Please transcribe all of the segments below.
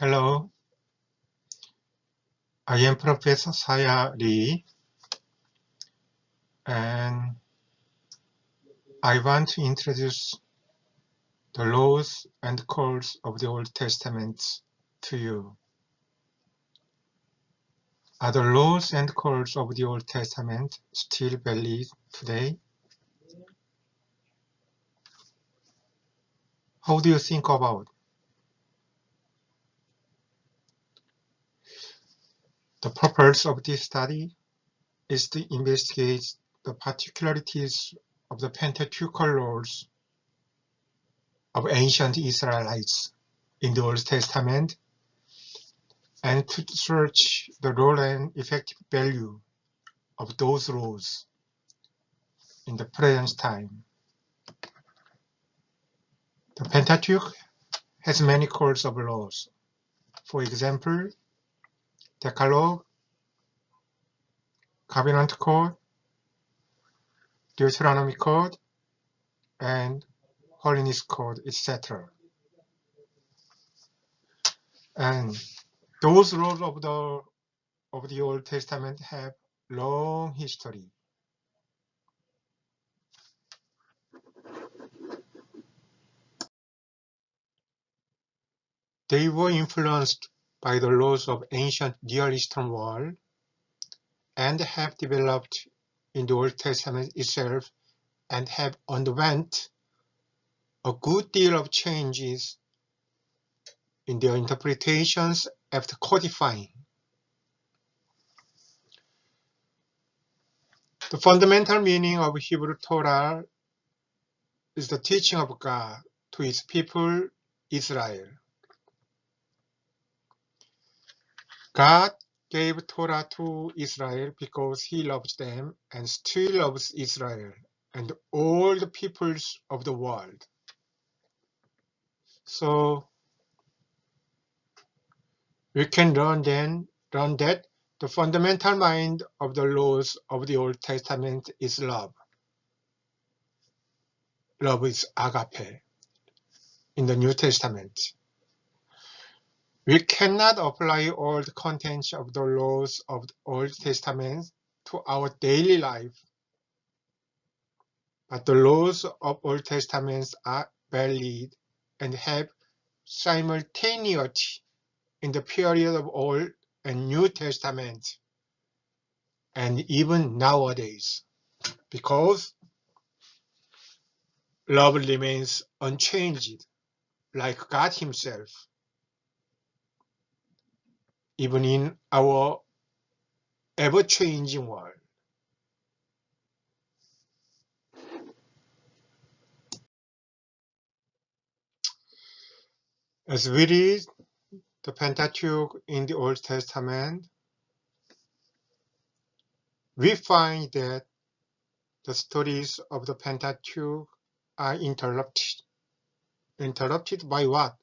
Hello, I am Professor Saya Lee, and I want to introduce the laws and codes of the Old Testament to you. Are the laws and codes of the Old Testament still valid today? How do you think about it? The purpose of this study is to investigate the particularities of the Pentateuchal laws of ancient Israelites in the Old Testament and to search the role and effective value of those laws in the present time. The Pentateuch has many codes of laws. For example, Decalogue, Covenant Code, Deuteronomy Code, and Holiness Code, etc. And those laws of the Old Testament have long history. They were influenced by the laws of ancient Near Eastern world and have developed in the Old Testament itself and have underwent a good deal of changes in their interpretations after codifying. The fundamental meaning of Hebrew Torah is the teaching of God to his people Israel. God gave Torah to Israel because he loves them and still loves Israel and all the peoples of the world. So we can learn that the fundamental mind of the laws of the Old Testament is love. Love is agape in the New Testament. We cannot apply all the contents of the laws of the Old Testament to our daily life, but the laws of Old Testament are valid and have simultaneity in the period of Old and New Testament, and even nowadays, because love remains unchanged, like God himself, even in our ever-changing world. As we read the Pentateuch in the Old Testament, we find that the stories of the Pentateuch are interrupted. Interrupted by what?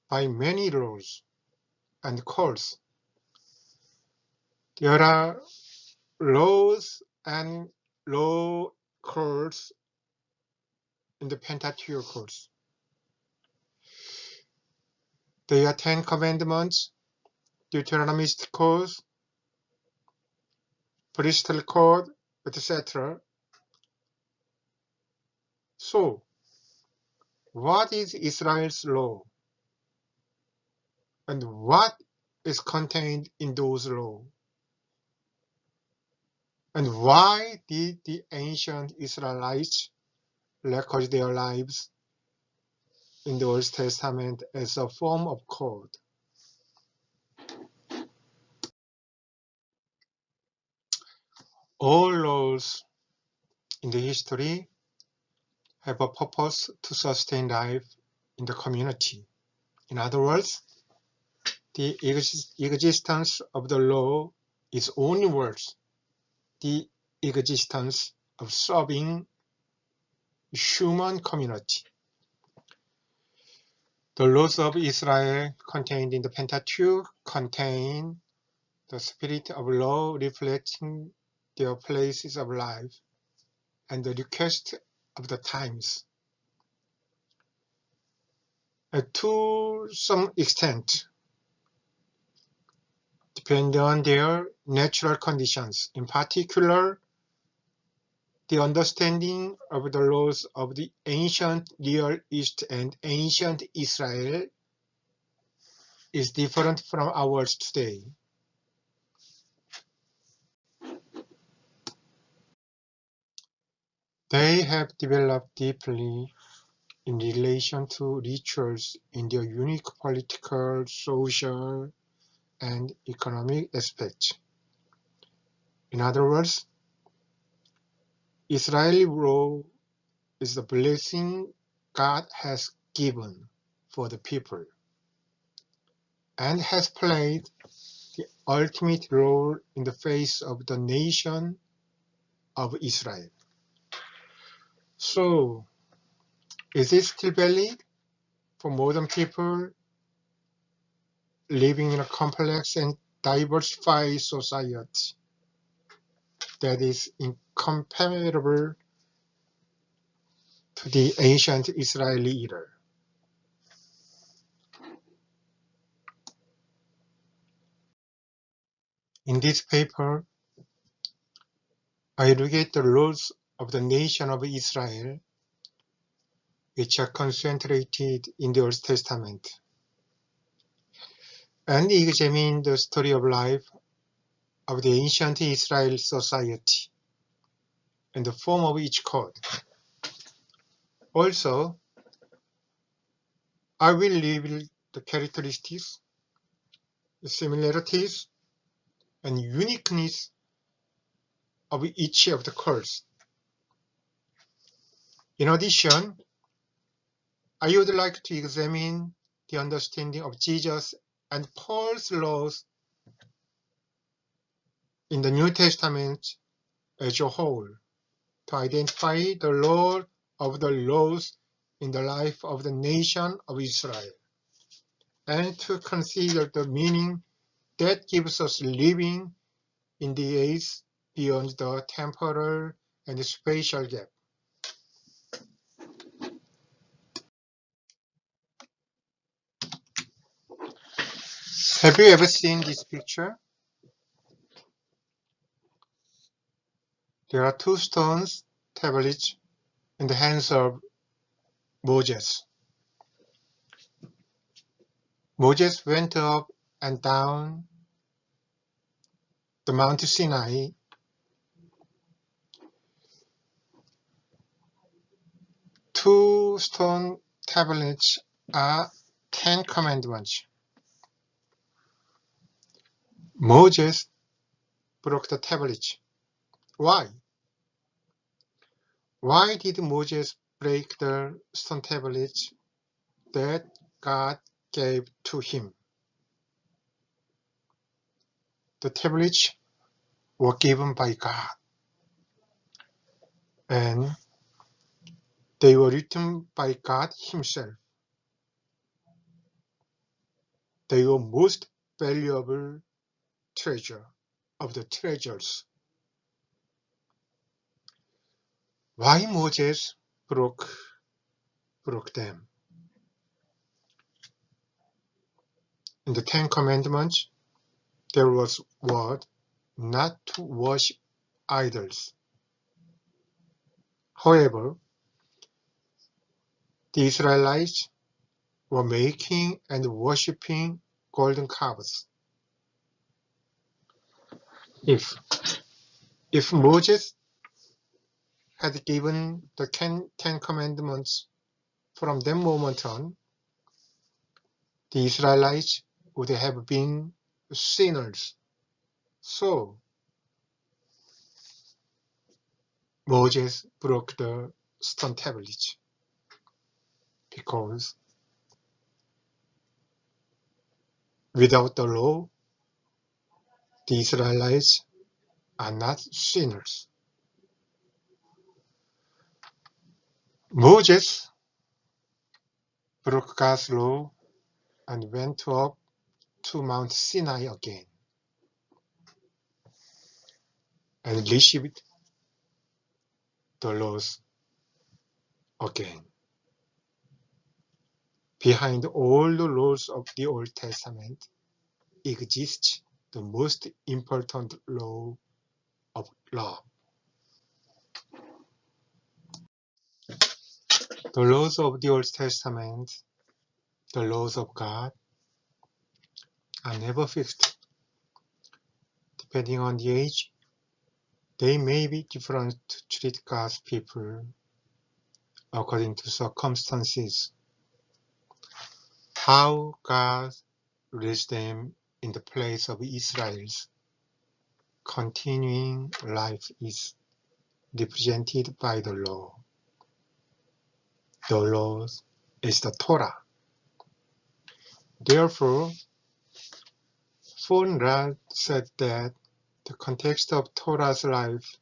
By many laws and codes. There are laws and law codes in the Pentateuch codes. They are 10 Commandments, Deuteronomistic codes, priestly code, etc. So, what is Israel's law? And what is contained in those laws? And why did the ancient Israelites record their lives in the Old Testament as a form of code? All laws in the history have a purpose to sustain life in the community. In other words, the existence of the law is only worth the existence of serving human community. The laws of Israel contained in the Pentateuch contain the spirit of law reflecting their places of life and the request of the times. to some extent, depending on their natural conditions. In particular, the understanding of the laws of the ancient Near East and ancient Israel is different from ours today. They have developed deeply in relation to rituals in their unique political, social, and economic aspects. In other words, Israeli law is the blessing God has given for the people and has played the ultimate role in the face of the nation of Israel. So, is it still valid for modern people living in a complex and diversified society that is incomparable to the ancient Israeli era? In this paper, I look at the laws of the nation of Israel, which are concentrated in the Old Testament, and examine the story of life of the ancient Israel society and the form of each code. Also, I will reveal the characteristics, the similarities, and uniqueness of each of the codes. In addition, I would like to examine the understanding of Jesus and Paul's laws in the New Testament as a whole, to identify the role of the laws in the life of the nation of Israel, and to consider the meaning that gives us living in the age beyond the temporal and spatial gap. Have you ever seen this picture? There are two stones tablets in the hands of Moses. Moses went up and down the Mount Sinai. Two stone tablets are 10 commandments. Moses broke the tablets. Why? Why did Moses break the stone tablets that God gave to him? The tablets were given by God, and they were written by God himself. They were most valuable treasure of the treasures. Why Moses broke them? In the 10 Commandments, there was word not to worship idols. However, the Israelites were making and worshipping golden calves. If Moses had given the 10 Commandments from that moment on, the Israelites would have been sinners. So, Moses broke the stone tablets because without the law, the Israelites are not sinners. Moses broke God's law and went up to Mount Sinai again and received the laws again. Behind all the laws of the Old Testament exists the most important law of love. The laws of the Old Testament, the laws of God, are never fixed. Depending on the age, they may be different to treat God's people according to circumstances. How God raised them in the place of Israel's continuing life is represented by the law. The law is the Torah. Therefore, Von said that the context of Torah's life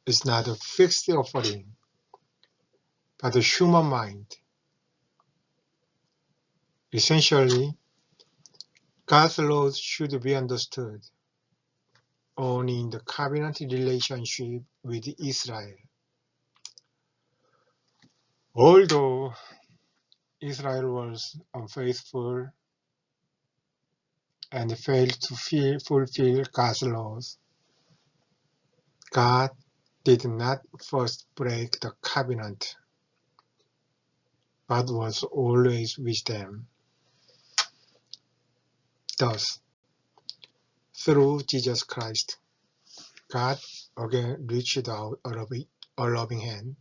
is not a fixed offering, but the human mind. Essentially, God's laws should be understood only in the covenant relationship with Israel. Although Israel was unfaithful and failed to fulfill God's laws, God did not first break the covenant, but was always with them. Thus, through Jesus Christ, God again reached out a loving hand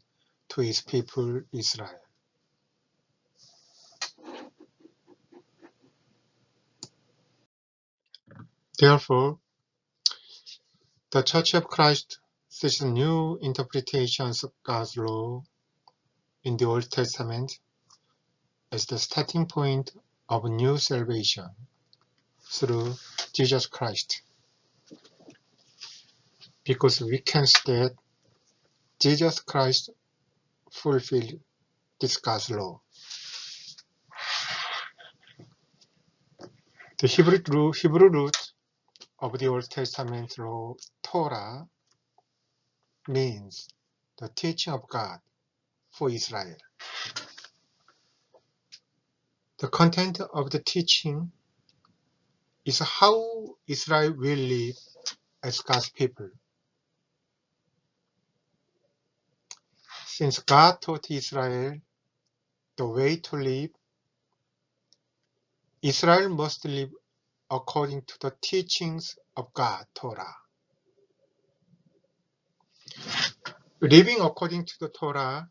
to his people Israel. Therefore, the Church of Christ sees new interpretations of God's law in the Old Testament as the starting point of new salvation through Jesus Christ, because we can say that Jesus Christ fulfilled this God's law. The Hebrew root of the Old Testament law, Torah, means the teaching of God for Israel. The content of the teaching is how Israel will live as God's people. Since God taught Israel the way to live, Israel must live according to the teachings of God, Torah. Living according to the Torah,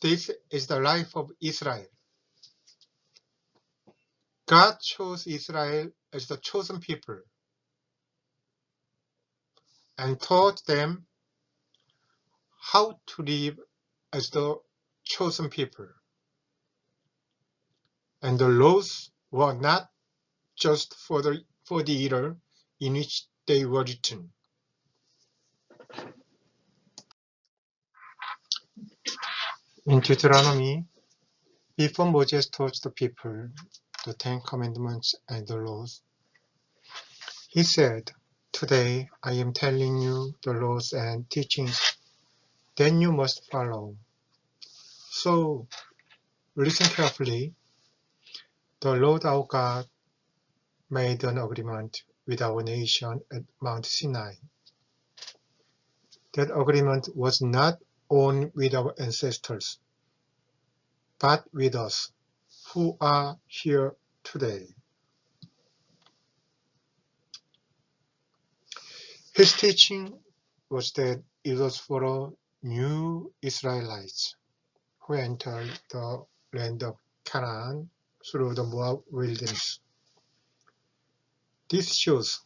this is the life of Israel. God chose Israel as the chosen people and taught them how to live as the chosen people. And the laws were not just for the era in which they were written. In Deuteronomy, before Moses taught the people the Ten Commandments and the laws, he said, "Today I am telling you the laws and teachings that you must follow. So listen carefully. The Lord our God made an agreement with our nation at Mount Sinai. That agreement was not only with our ancestors, but with us who are here today." His teaching was that it was for new Israelites who entered the land of Canaan through the Moab wilderness. This shows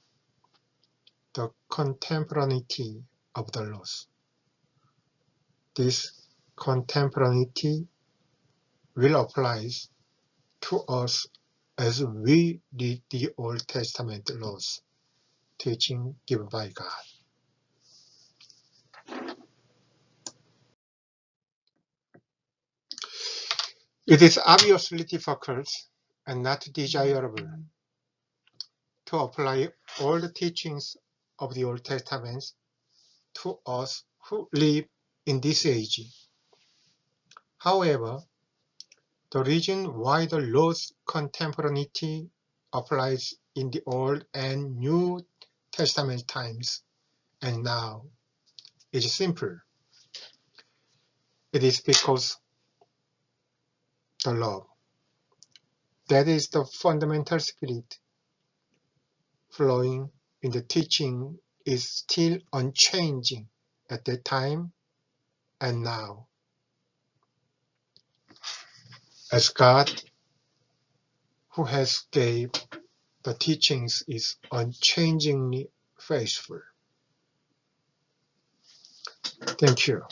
the contemporaneity of the laws. This contemporaneity will apply to us as we read the Old Testament laws, teaching given by God. It is obviously difficult and not desirable to apply all the teachings of the Old Testament to us who live in this age. However, The reason why the Lord's contemporaneity applies in the Old and New Testament times and now is simple. It is because the love. That is the fundamental spirit flowing in the teaching is still unchanging at that time and now. As God, who has gave the teachings, is unchangingly faithful. Thank you.